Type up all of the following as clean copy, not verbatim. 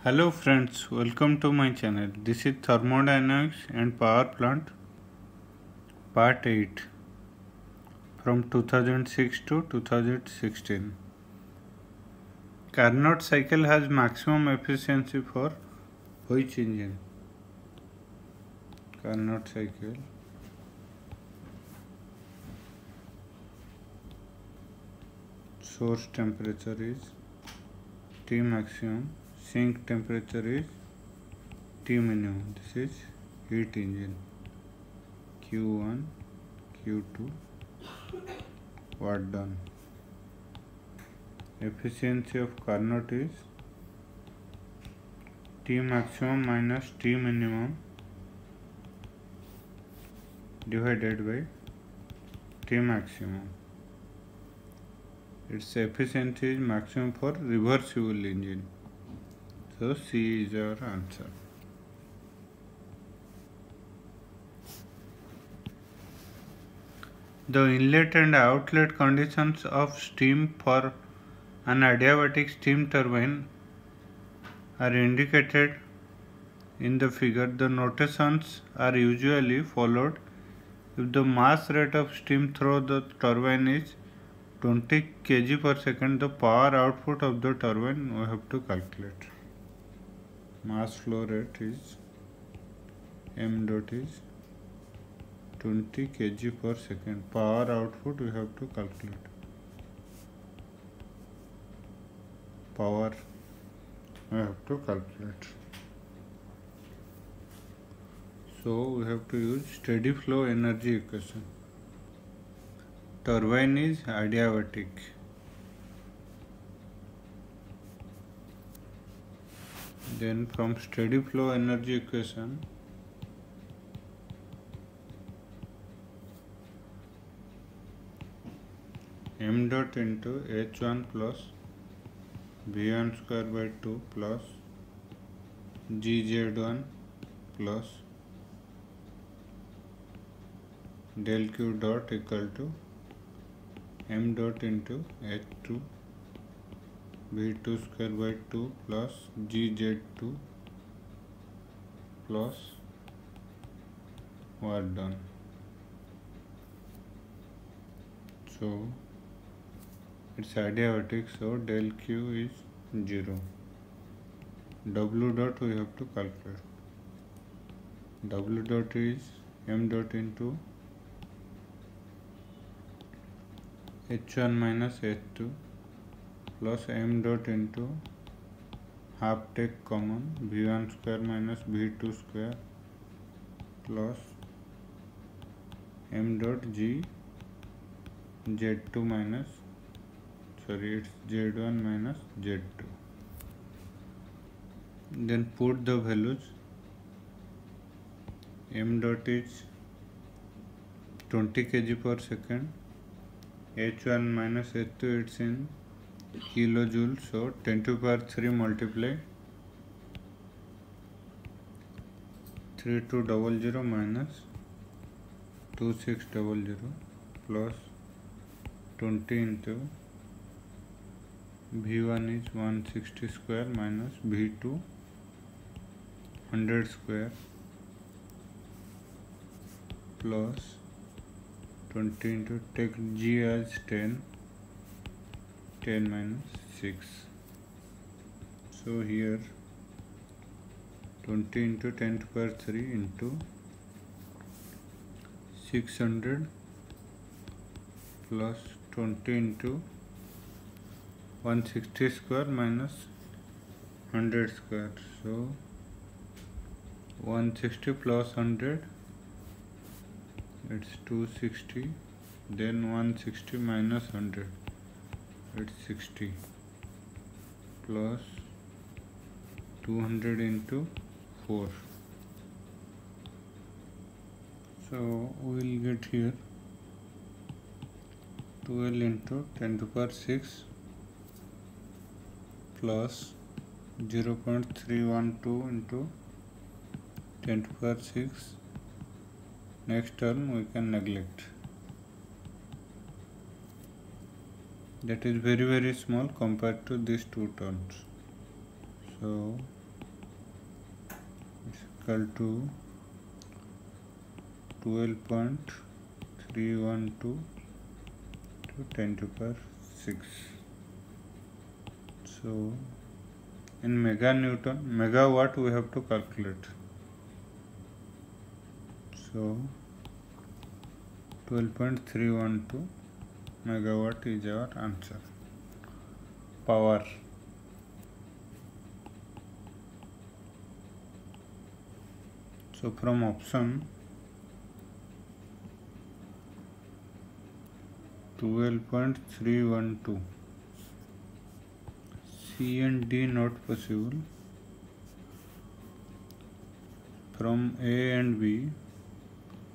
Hello friends, welcome to my channel. This is Thermodynamics and Power Plant Part 8 from 2006 to 2016. Carnot cycle has maximum efficiency for which engine? Carnot cycle. Source temperature is T maximum. Sink temperature is T minimum. This is heat engine. Q1, Q2, watt done. Efficiency of Carnot is T maximum minus T minimum divided by T maximum. Its efficiency is maximum for reversible engine. So C is our answer. The inlet and outlet conditions of steam for an adiabatic steam turbine are indicated in the figure. The notations are usually followed if the mass rate of steam through the turbine is 20 kg per second. The power output of the turbine we have to calculate. Mass flow rate is m dot is 20 kg per second. Power output we have to calculate. Power we have to calculate. So we have to use steady flow energy equation. Turbine is adiabatic. Then from steady flow energy equation, m dot into h1 plus v1 square by 2 plus gz1 plus del q dot equal to m dot into h2 v2 square by 2 plus gz2 plus watt done. So it's adiabatic, so del q is 0. W dot we have to calculate. W dot is m dot into h1 minus h2 plus m dot into half take common v1 square minus v2 square plus m dot g z2 minus it's z1 minus z2. Then put the values. M dot is 20 kg per second. H1 minus H2 it's in kilojoule, so 10 to the power 3 multiply 3200 minus 2600 plus 20 into V1 is 160 square minus V2 100 square plus 20 into take G as 10 minus 6. So here 20 into 10 to the power 3 into 600 plus 20 into 160 square minus 100 square. So 160 plus 100 it's 260, then 160 minus 100 it's 60 plus 200 into 4. So we will get here 12 into 10 to the power 6 plus 0.312 into 10 to the power 6. Next term we can neglect. That is very small compared to these two terms. So equal to 12.312 to 10 to the power 6. So in megawatt we have to calculate. So 12.312 megawatt is our answer. Power. So from option 12.312, C and D not possible. From A and B,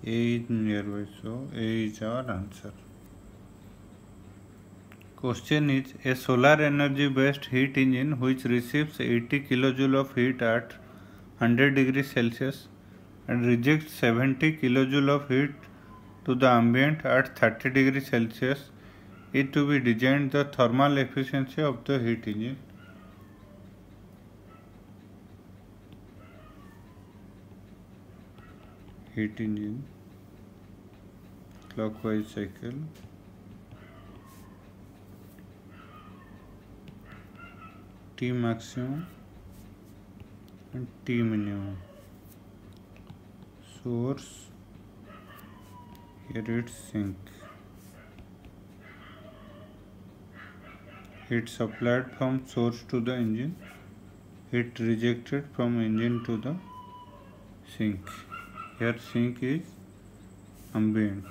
A is nearby, so A is our answer. Question is, a solar energy based heat engine which receives 80 kJ of heat at 100 degrees Celsius and rejects 70 kJ of heat to the ambient at 30 degrees Celsius is to be designed. The thermal efficiency of the heat engine. Heat engine, clockwise cycle, T maximum and T minimum. Source, here it's sink. Heat supplied from source to the engine, heat rejected from engine to the sink. Here sink is ambient.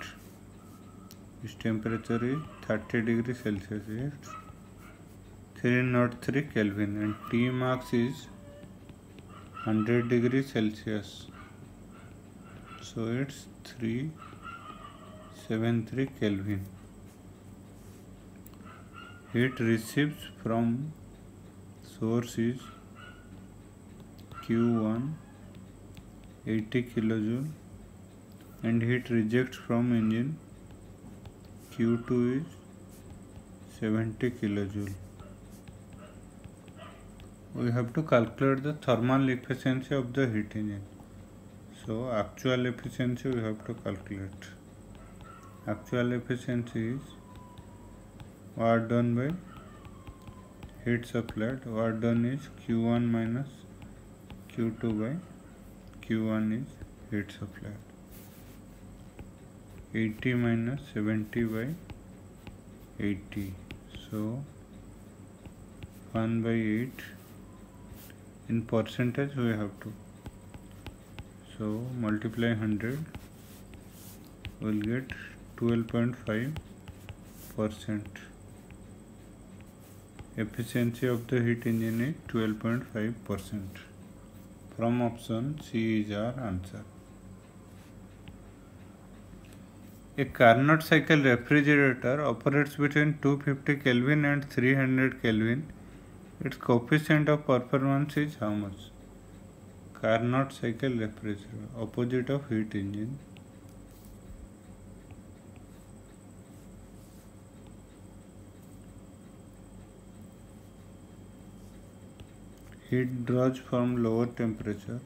Its temperature is 30 degrees Celsius. It's 303 Kelvin and T max is 100 degrees Celsius. So it's 373 Kelvin. Heat received from source is Q1 80 kJ and heat reject from engine Q2 is 70 kJ. We have to calculate the thermal efficiency of the heat engine. So actual efficiency we have to calculate. Actual efficiency is work done by heat supplied. Work done is Q1 minus Q2 by Q1 is heat supplied. 80 minus 70 by 80. So 1 by 8 in percentage we have to. So multiply 100, we'll get 12.5%. Efficiency of the heat engine is 12.5%. From option C is our answer. A Carnot cycle refrigerator operates between 250 Kelvin and 300 Kelvin. Its coefficient of performance is how much? Carnot cycle refrigerator, opposite of heat engine. Heat draws from lower temperature,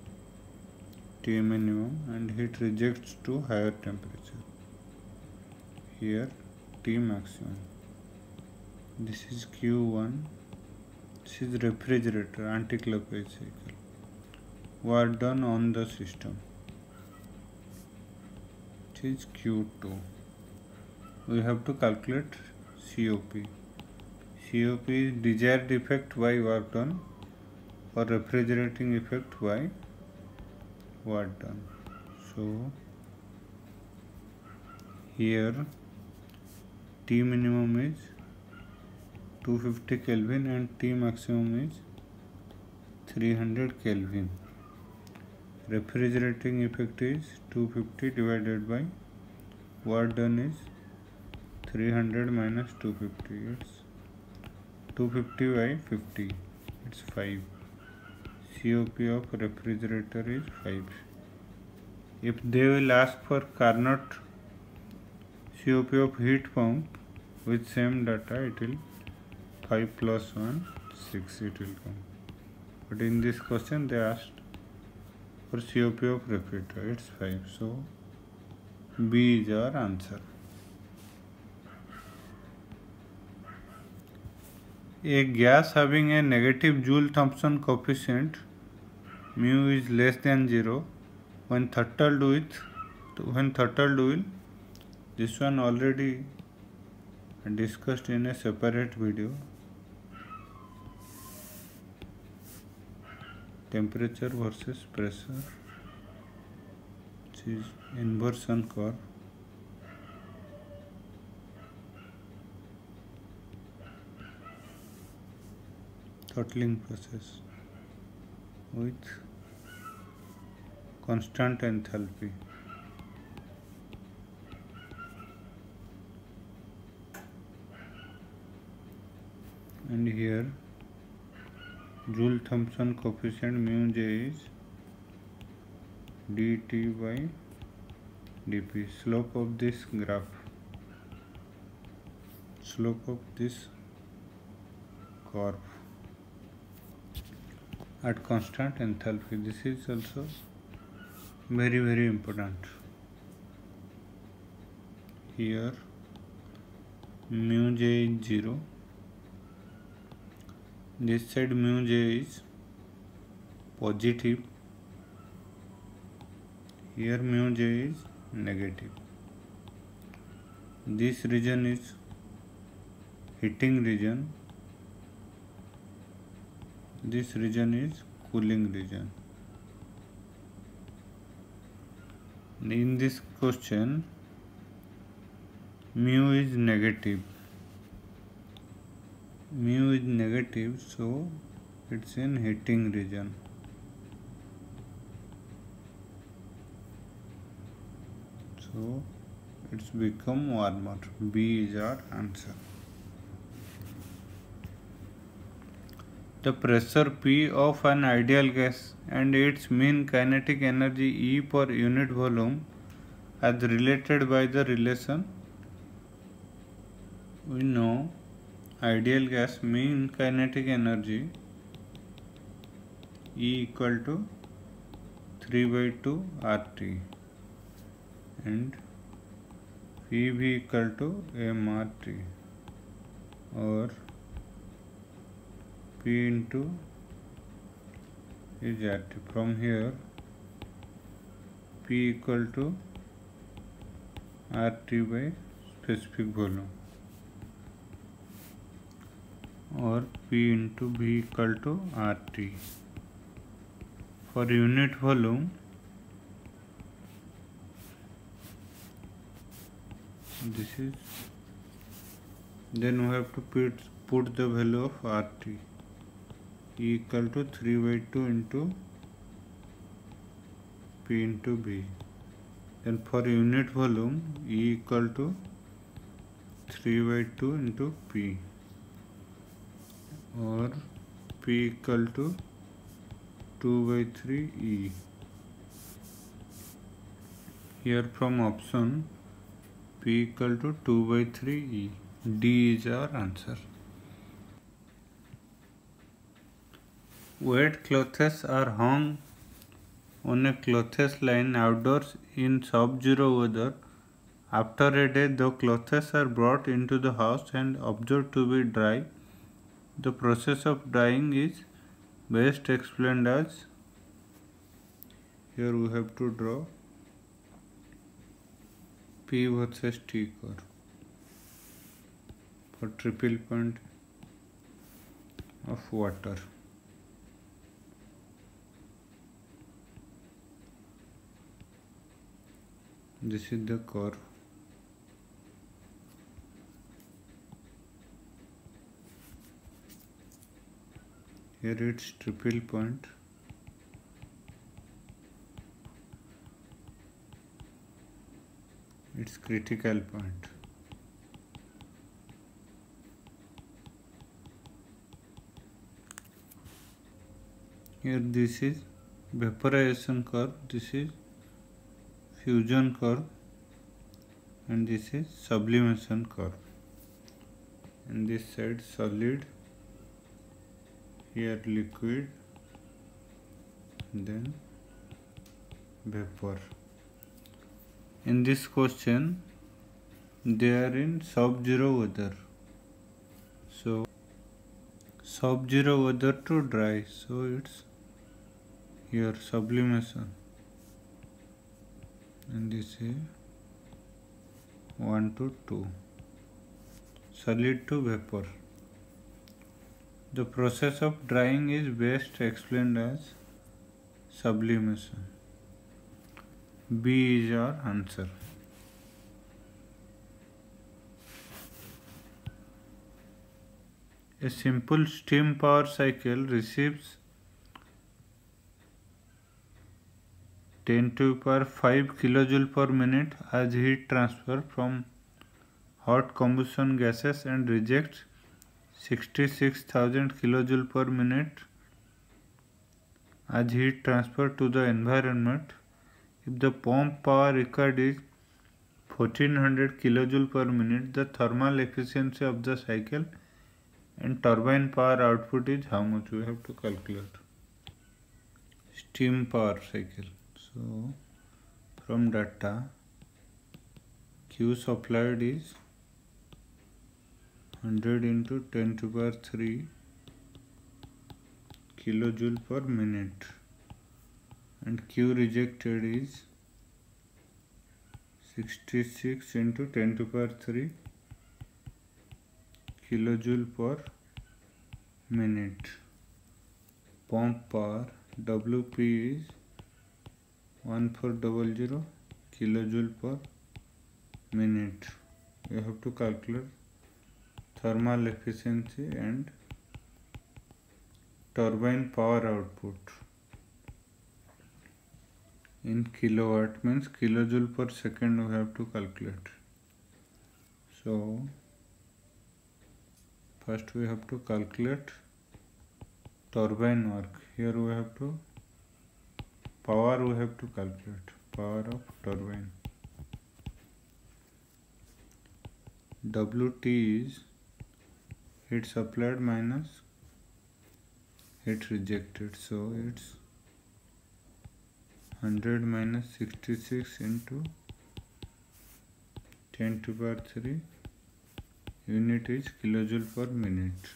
T minimum, and heat rejects to higher temperature. Here T maximum. This is Q1. This is refrigerator, anti-clockwise cycle. Work done on the system. This is Q2. We have to calculate COP. COP is desired effect by work done or refrigerating effect by work done. So here T minimum is 250 Kelvin and T maximum is 300 Kelvin. Refrigerating effect is 250 divided by work done is 300 minus 250. It's 250 by 50. It's 5. COP of refrigerator is 5. If they will ask for Carnot COP of heat pump with same data, it will 5 plus 1, 6 it will come. But in this question they asked for COP of refrigerator. It's 5. So B is our answer. A gas having a negative Joule-Thomson coefficient mu is less than 0 when throttled with this one already discussed in a separate video. Temperature versus pressure, which is inversion curve. Throttling process with constant enthalpy. And here Joule-Thomson coefficient mu J is dt by dp. Slope of this graph, slope of this curve at constant enthalpy. This is also very important. Here mu J is 0. This side mu J is positive. Here mu J is negative. This region is heating region. This region is cooling region. In this question, mu is negative. Mu is negative, so it's in heating region. So it's become warmer. B is our answer. The pressure P of an ideal gas and its mean kinetic energy E per unit volume as related by the relation. We know ideal gas mean kinetic energy E equal to 3 by 2 RT and PV equal to MRT or P into is RT. From here P equal to RT by specific volume or P into V equal to RT. For unit volume, this is, then we have to put the value of RT E equal to 3 by 2 into P into B. Then for unit volume, E equal to 3 by 2 into P or P equal to 2 by 3 E. Here from option P equal to 2 by 3 E. D is our answer. Wet clothes are hung on a clothes line outdoors in sub-zero weather. After a day, the clothes are brought into the house and observed to be dry. The process of drying is best explained as, here we have to draw P versus T curve for triple point of water. This is the curve. Here it's triple point. It's critical point. Here this is vaporization curve, this is fusion curve, and this is sublimation curve. And this side solid, here liquid, then vapor. In this question, they are in sub-zero weather. So, sub-zero weather to dry. So, it's here sublimation. And this is 1 to 2. Solid to vapor. The process of drying is best explained as sublimation. B is our answer. A simple steam power cycle receives 10 to the power 5 kilojoule per minute as heat transfer from hot combustion gases and rejects 66,000 kilojoule per minute as heat transfer to the environment. If the pump power required is 1400 kilojoule per minute, the thermal efficiency of the cycle and turbine power output is how much? We have to calculate. Steam power cycle. So, from data, Q supplied is 100 into 10 to the power 3 kilojoule per minute, and Q rejected is 66 into 10 to the power 3 kilojoule per minute. Pump power WP is 1400 kilojoule per minute. We have to calculate thermal efficiency and turbine power output in kilowatt, means kilojoule per second we have to calculate. So first we have to calculate turbine work. Here we have to power, we have to calculate power of turbine. WT is heat supplied minus heat rejected, so it's 100 minus 66 into 10 to the power 3, unit is kilojoule per minute,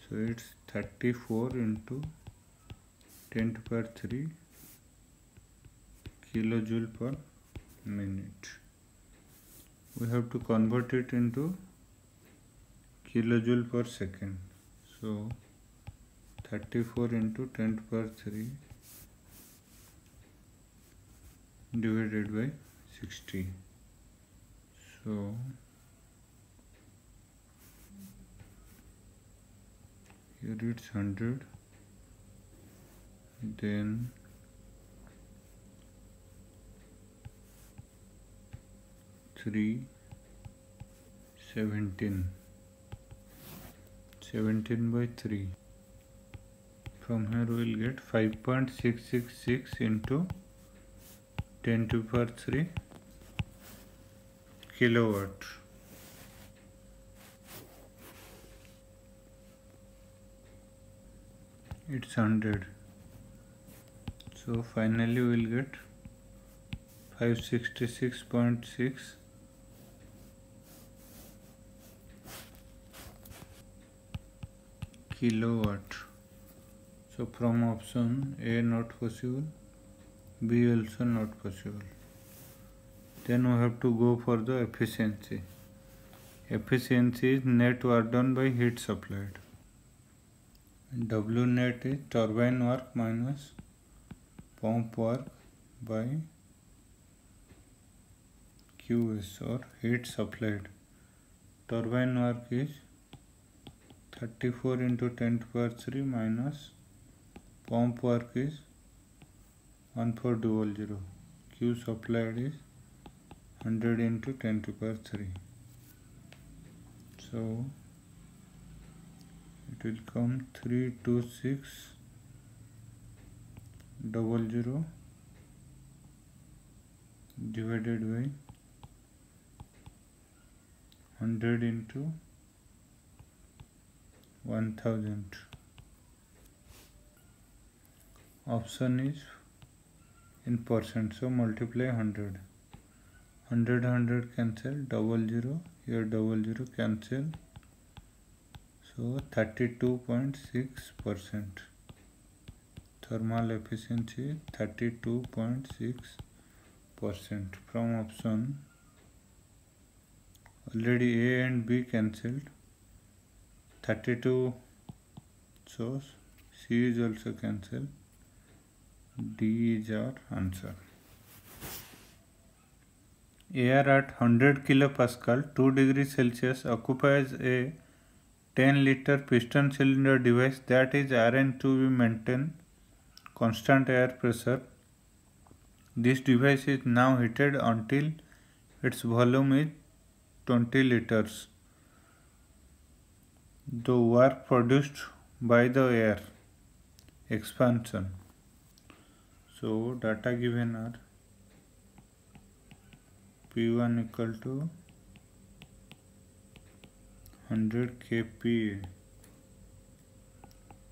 so it's 34 into 10 to the power 3 kilojoule per minute. We have to convert it into kilojoule per second, so 34 into 10 to the power 3 divided by 60. So here it's 100, then 17 by 3. From here we will get 5.666 into 10 to the power 3 kilowatt. It's 100. So finally we will get 566.6 kilowatt. So from option A not possible, B also not possible. Then we have to go for the efficiency. Efficiency is net work done by heat supplied. W net is turbine work minus pump work by QS or heat supplied. Turbine work is 34 into 10 to the power 3 minus pump work is 1400. Q supplied is 100 into 10 to the power 3. So it will come 32600 divided by 100 into 1000. Option is in percent, so multiply 100. 100 cancel, double zero, here double zero cancel, so 32.6%. Thermal efficiency 32.6%. From option, already A and B cancelled, 32, so C is also cancelled. D is our answer. Air at 100 kilopascal, 2 degrees Celsius occupies a 10-liter piston cylinder device that is RN to be maintain constant air pressure. This device is now heated until its volume is 20 liters. The work produced by the air expansion. So data given are P1 equal to 100 kPa,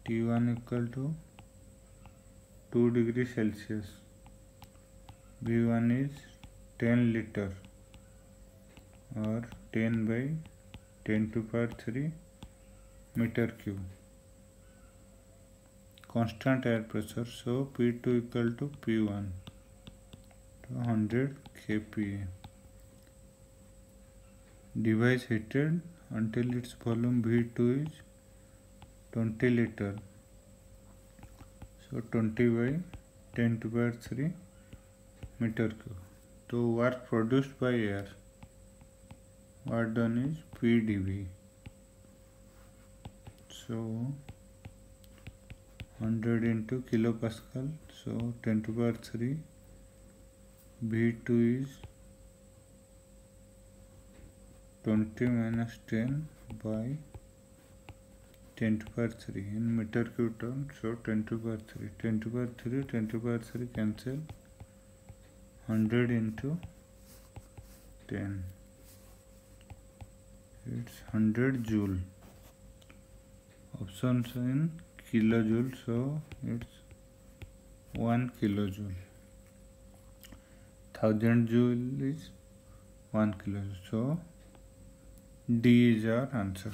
T1 equal to 2 degrees Celsius, B1 is 10 liter or 10 by 10 to power 3 meter cube. Constant air pressure, so P2 equal to P1 to 100 kPa. Device heated until its volume V2 is 20 liter, so 20 by 10 to power 3 meter cube. So work produced by air, work done is PdV. So 100 into kilopascal, so 10 to power 3, V2 is 20 minus 10 by 10 to power 3 in meter cube term, so 10 to power 3, 10 to power 3, 10 to power 3 cancel, 100 into 10, it's 100 joule. Options in kilojoule, so it's 1 kilojoule. 1000 joule is 1 kilojoule, so D is our answer.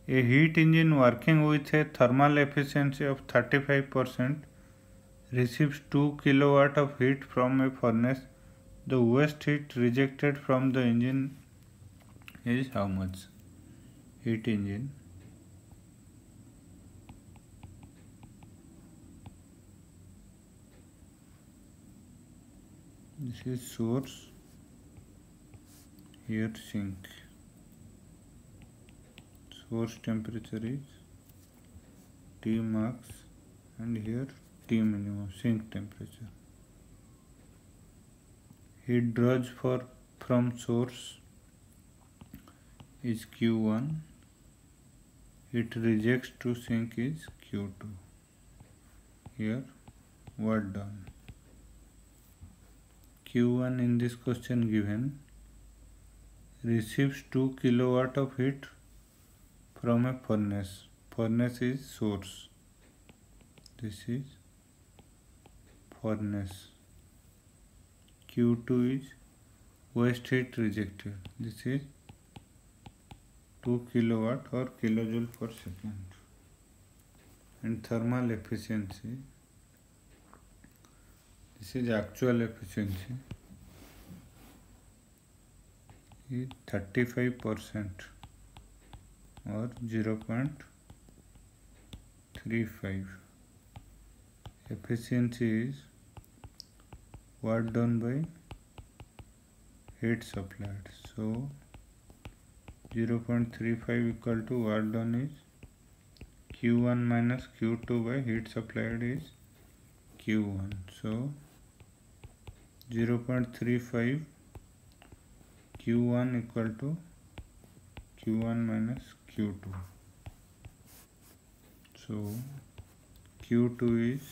A heat engine working with a thermal efficiency of 35% receives 2 kilowatt of heat from a furnace. The waste heat rejected from the engine is how much? Heat engine. This is source, here sink. Source temperature is T max and here T minimum, sink temperature. Heat draws from source is Q1, it rejects to sink is Q2. Here what done? Q1 in this question given receives 2 kilowatt of heat from a furnace. Furnace is source. This is furnace. Q2 is waste heat rejected. This is 2 kilowatt or kilojoule per second. And thermal efficiency, this is actual efficiency, is 35% or 0.35. Efficiency is work done by heat supplied. So 0.35 equal to work done is Q1 minus Q2 by heat supplied is Q1. So 0.35 Q1 equal to Q1 minus Q2. So Q2 is,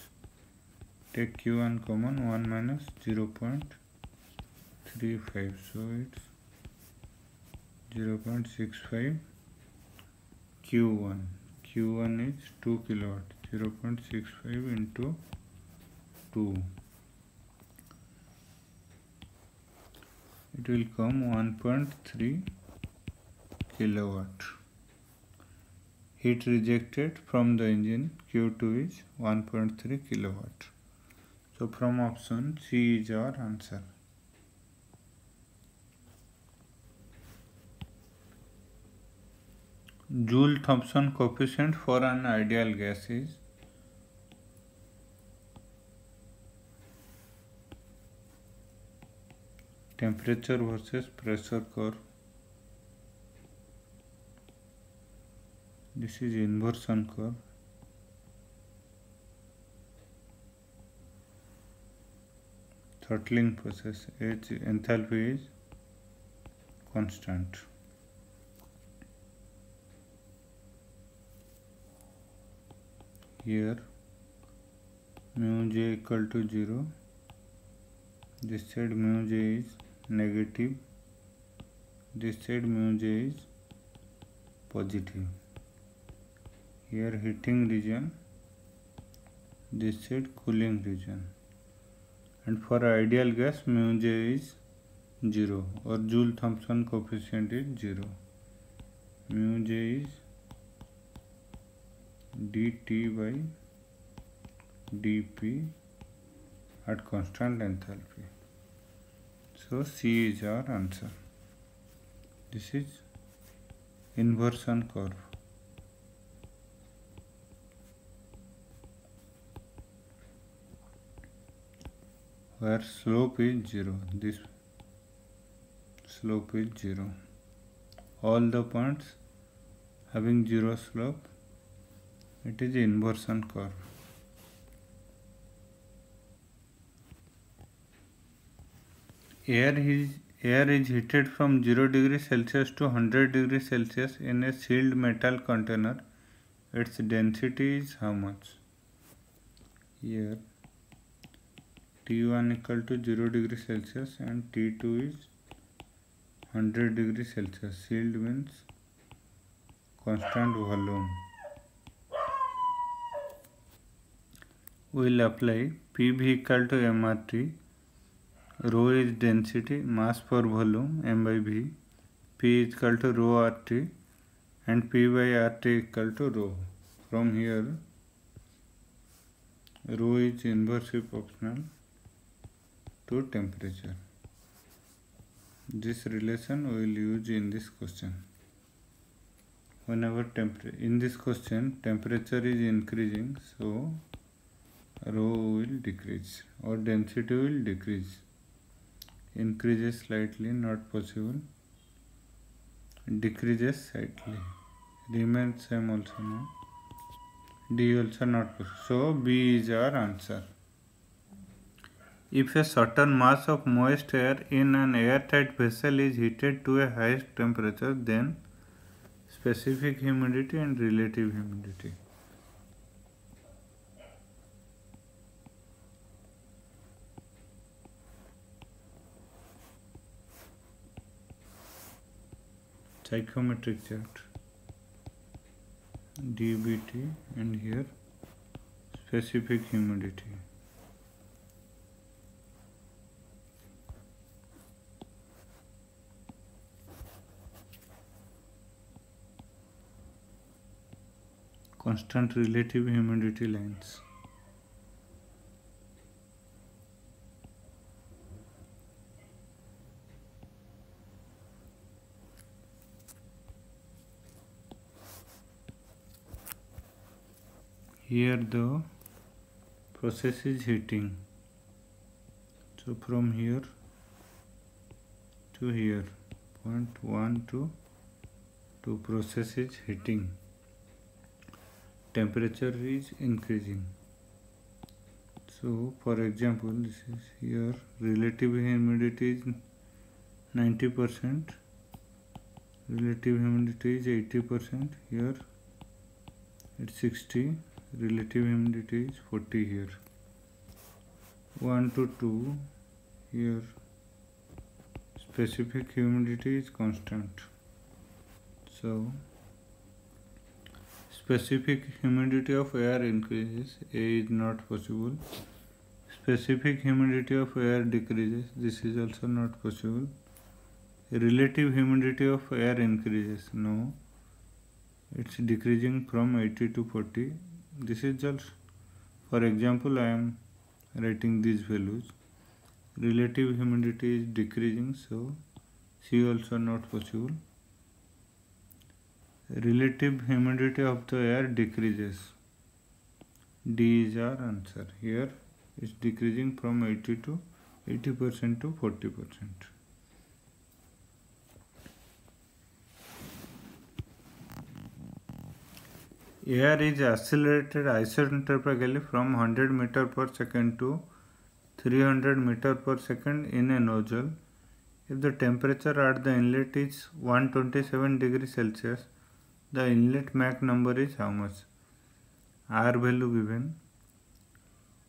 take Q1 common, 1 minus 0.35. So it's 0.65 Q1. Q1 is 2 kilowatt. 0.65 into 2. It will come 1.3 kilowatt. Heat rejected from the engine Q2 is 1.3 kilowatt. So from option C is our answer. Joule-Thomson coefficient for an ideal gas is temperature versus pressure curve. This is inversion curve. Throttling process, H enthalpy is constant. Here mu j equal to 0. This side mu j is negative. This side mu j is positive. Here heating region. This side cooling region. And for ideal gas mu j is 0 or Joule-Thomson coefficient is 0. Mu j is dt by dP at constant enthalpy. So C is our answer. This is inversion curve. Where slope is 0. This slope is 0. All the points having 0 slope, it is inversion curve. Air is heated from 0 degree Celsius to 100 degree Celsius in a sealed metal container. Its density is how much? Here T1 equal to 0 degree Celsius and T2 is 100 degree Celsius. Sealed means constant volume. We will apply PV equal to MRT. Rho is density, mass per volume, M by V. P is equal to rho RT and P by RT equal to rho. From here, rho is inversely proportional to temperature. This relation we will use in this question. Whenever in this question temperature is increasing, so rho will decrease or density will decrease. Increases slightly, not possible. Decreases slightly, remains same also, no. D also not possible. So B is our answer. If a certain mass of moist air in an airtight vessel is heated to a high temperature, then specific humidity and relative humidity. Psychometric chart, dBT, and here specific humidity. Constant relative humidity lines. Here the process is heating. So from here to here, point 1 to 2, process is heating. Temperature is increasing. So for example, this is here relative humidity is 90%, relative humidity is 80%, here it's 60, relative humidity is 40 here. 1 to 2, here specific humidity is constant. So Specific humidity of air increases. A is not possible. Specific humidity of air decreases. This is also not possible. Relative humidity of air increases. No. It's decreasing from 80 to 40. This is just, for example, I am writing these values. Relative humidity is decreasing, so C also not possible. Relative humidity of the air decreases. D is our answer. Here it's decreasing from 80% to 40%. Air is accelerated isentropically from 100 meter per second to 300 meter per second in a nozzle. If the temperature at the inlet is 127 degrees Celsius, the inlet Mach number is how much? R value given,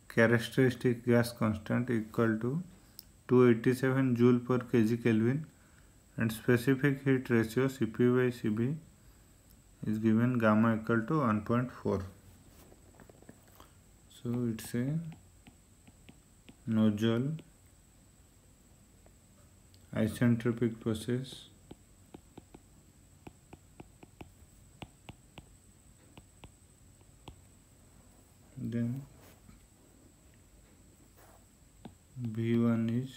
characteristic gas constant equal to 287 joule per kg Kelvin, and specific heat ratio Cp by Cv is given, gamma equal to 1.4. So it's a nozzle isentropic process. Then V1 is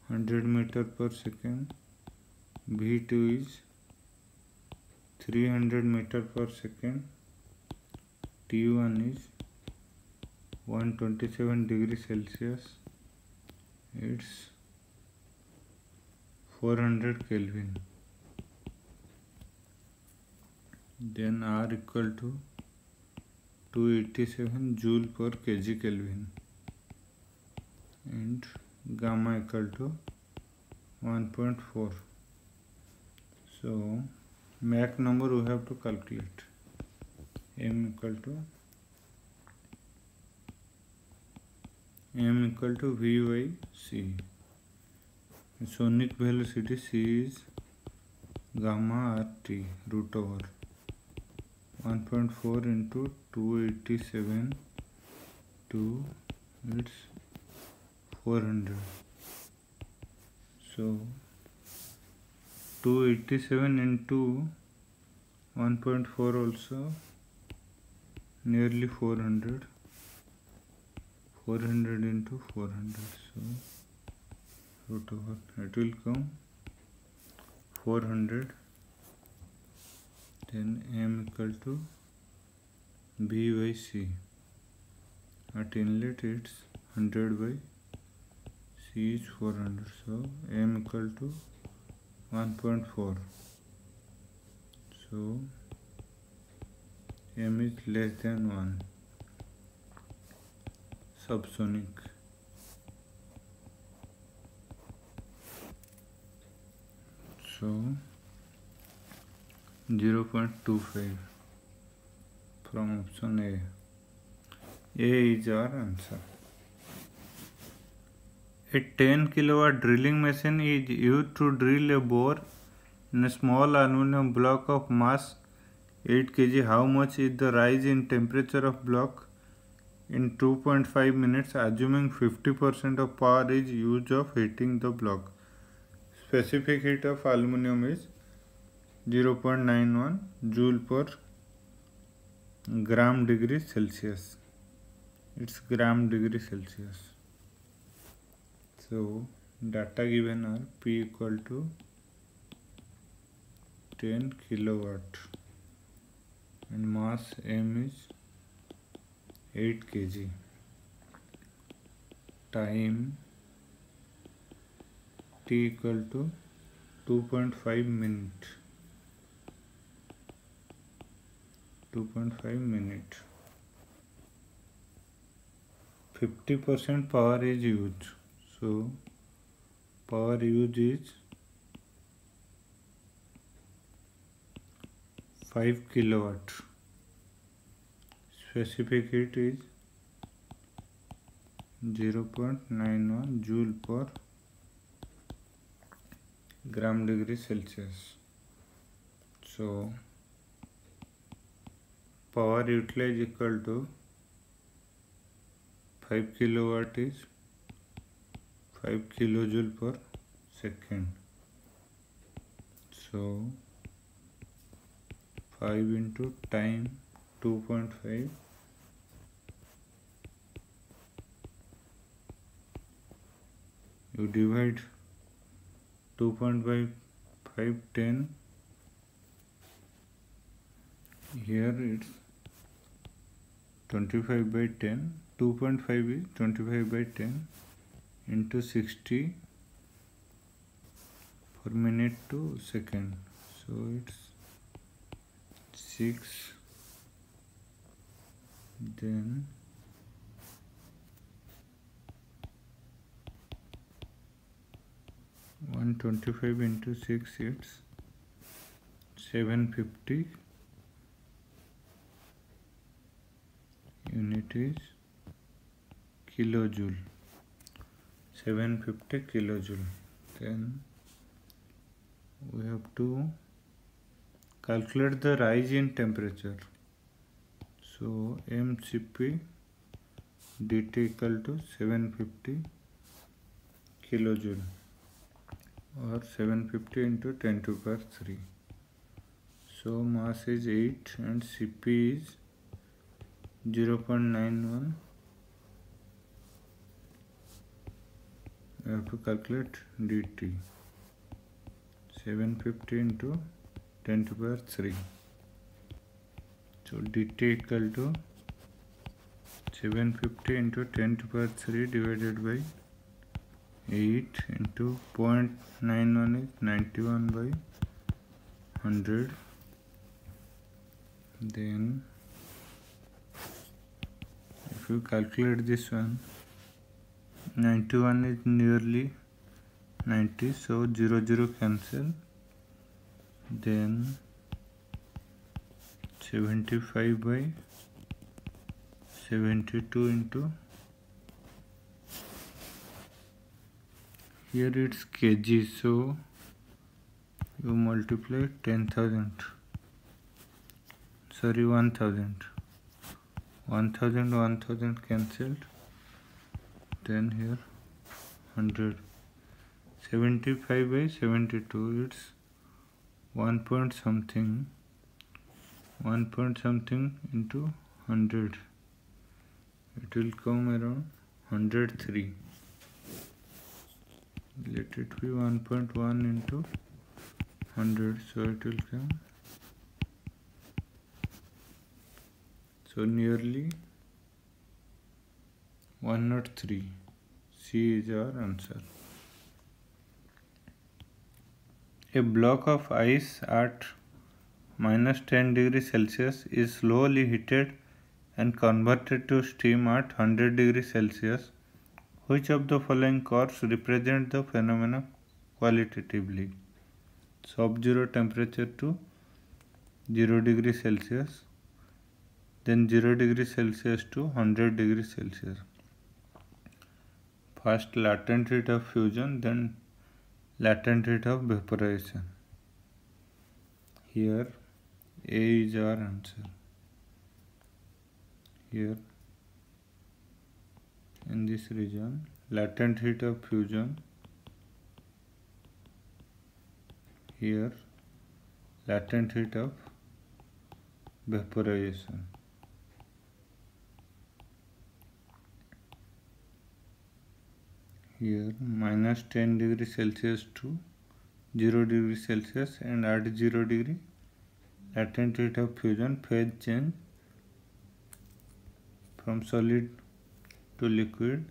100 meter per second, V2 is 300 meter per second, T1 is 127 degrees Celsius, it's 400 Kelvin. Then R equal to 287 joule per kg Kelvin and gamma equal to 1.4. So Mach number we have to calculate. M equal to V by C. Sonic velocity C is gamma RT root over 1.4 into 287 to it's 400. So 287 into 1.4 also nearly 400. 400 into 400, so root over, it will come 400. Then M equal to B by C. At inlet it's 100 by C is 400. So M equal to 1.4. So M is less than 1. Subsonic. So 0.25 from option A. A is our answer. A 10 kilowatt drilling machine is used to drill a bore in a small aluminum block of mass 8 kg. How much is the rise in temperature of block in 2.5 minutes, assuming 50% of power is used of heating the block? Specific heat of aluminum is 0.91 joule per gram degree Celsius. It's gram degree Celsius. So data given are P equal to 10 kilowatt and mass M is 8 kg. Time T equal to 2.5 minute. 2.5 minute. 50% power is used. So power used is 5 kilowatt. Specific heat is 0.91 joule per gram degree Celsius. So power utilized equal to 5 kilowatt is 5 kilojoule per second. So 5 into time 2.5 you divide 2.5 10. Here it's 25 by 10. 2.5 is 25 by 10 into 60 per minute to second. So it's 6. Then 125 into 6, it's 750 unit is kilojoule. 750 kilojoule. Then we have to calculate the rise in temperature. So mCp dt equal to 750 kilojoule or 750 into 10 to the power 3. So mass is 8 and Cp is 0.91. We have to calculate dt. 750 into 10 to the power 3. So dt equal to 750 into 10 to the power 3 divided by 8 into 0.91 is 91 by 100. Then if you calculate this one, 91 is nearly 90, so 0 cancel. Then 75 by 72 into, here it's kg, so you multiply 10,000, sorry 1,000, 1,000 cancelled. Then here 100, 75 by 72, it's 1 point something into 100, it will come around 103. Let it be 1.1 into 100, so it will come, so nearly 103. C is our answer. A block of ice at minus 10 degrees Celsius is slowly heated and converted to steam at 100 degrees Celsius. Which of the following curves represent the phenomena qualitatively? Sub-zero temperature to 0 degrees Celsius, then 0 degrees Celsius to 100 degrees Celsius. First latent heat of fusion, then latent heat of vaporization. Here A is our answer. Here in this region, latent heat of fusion. Here latent heat of vaporization. Here minus 10 degrees Celsius to 0 degrees Celsius, and at 0 degree latent heat of fusion, phase change from solid to liquid,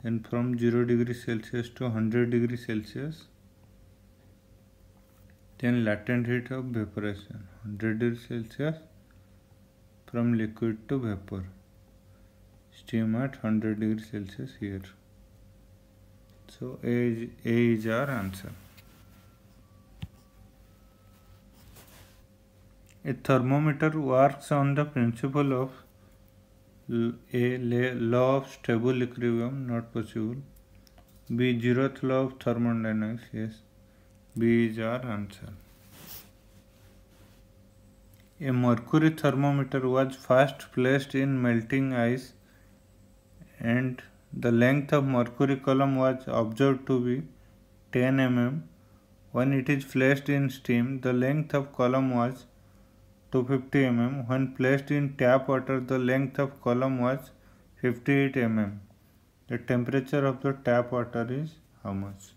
then from 0 degrees Celsius to 100 degrees Celsius, then latent heat of vaporization, 100 degrees Celsius from liquid to vapor, steam at 100 degrees Celsius here. So A is our answer. A thermometer works on the principle of a law of stable equilibrium, not possible. B, zeroth law of thermodynamics, yes. B is our answer. A mercury thermometer was first placed in melting ice and the length of mercury column was observed to be 10 mm. When it is placed in steam, the length of column was 250 mm. When placed in tap water, the length of column was 58 mm. The temperature of the tap water is how much?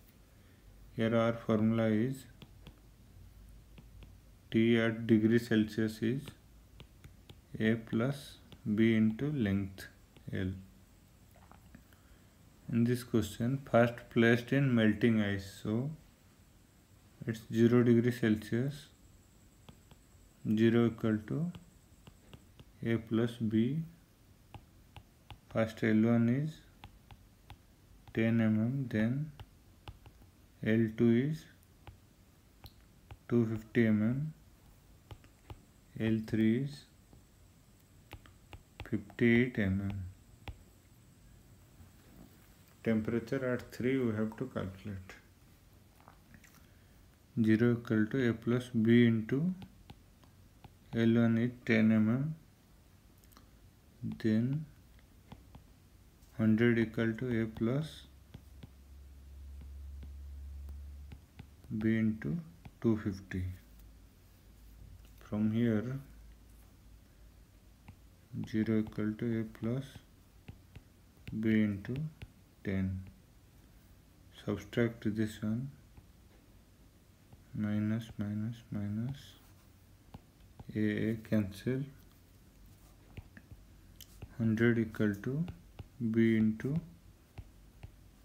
Here our formula is T at degree Celsius is A plus B into length L. In this question, first placed in melting ice, so it's 0 degree Celsius, 0 equal to A plus B. First L1 is 10 mm, then L2 is 250 mm, L3 is 58 mm. Temperature at 3 we have to calculate. 0 equal to A plus B into L1 is 10 mm, then 100 equal to A plus B into 250. From here 0 equal to A plus B into 10. Subtract this one, minus minus minus, A cancel, 100 equal to B into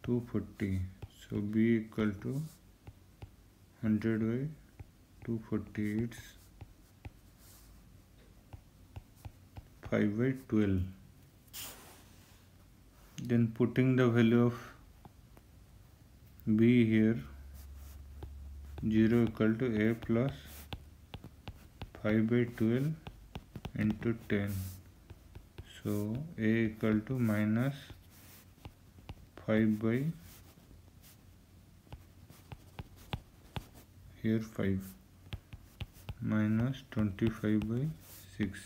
240. So B equal to 100 by 240, it's 5 by 12. Then putting the value of B here, 0 equal to A plus 5 by 12 into 10. So A equal to minus 5 by here 5 minus 25 by 6.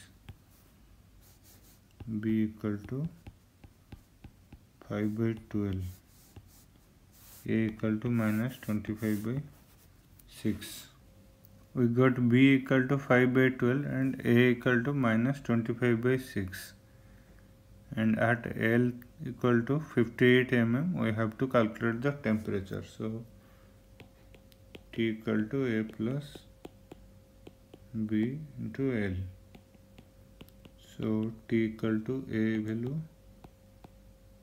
B equal to 5 by 12. A equal to minus 25 by 6. We got B equal to 5 by 12 and A equal to minus 25 by 6. And at L equal to 58 mm, we have to calculate the temperature. So T equal to A plus B into L. So T equal to A value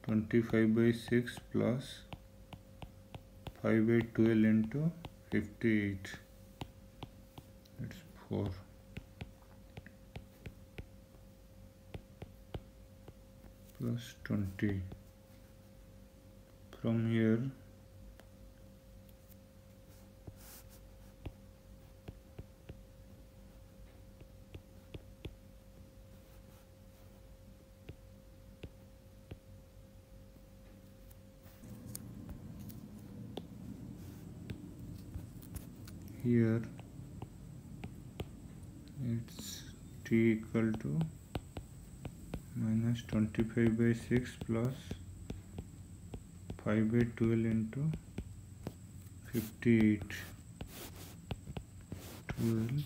25 by 6 plus 5 by 12 into 58. It's 4. Plus 20. From here here it's T equal to minus 25 by 6 plus 5 by 12 into 58. 12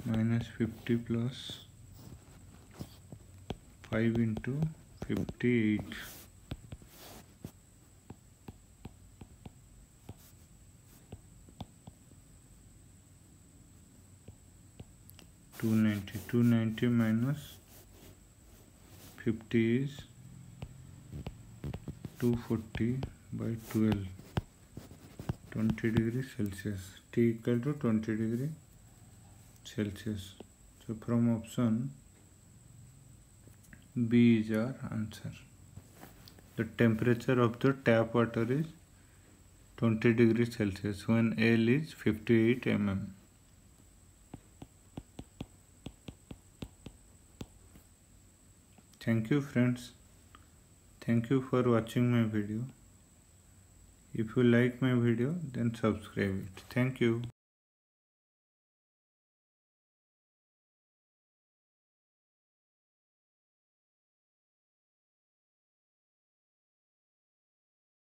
minus 50 plus 5 into 58. 290 minus 50 is 240 by 12, 20 degree Celsius. T equal to 20 degree Celsius. So from option B is our answer. The temperature of the tap water is 20 degrees Celsius when L is 58 mm. Thank you friends. Thank you for watching my video. If you like my video, then subscribe it. Thank you.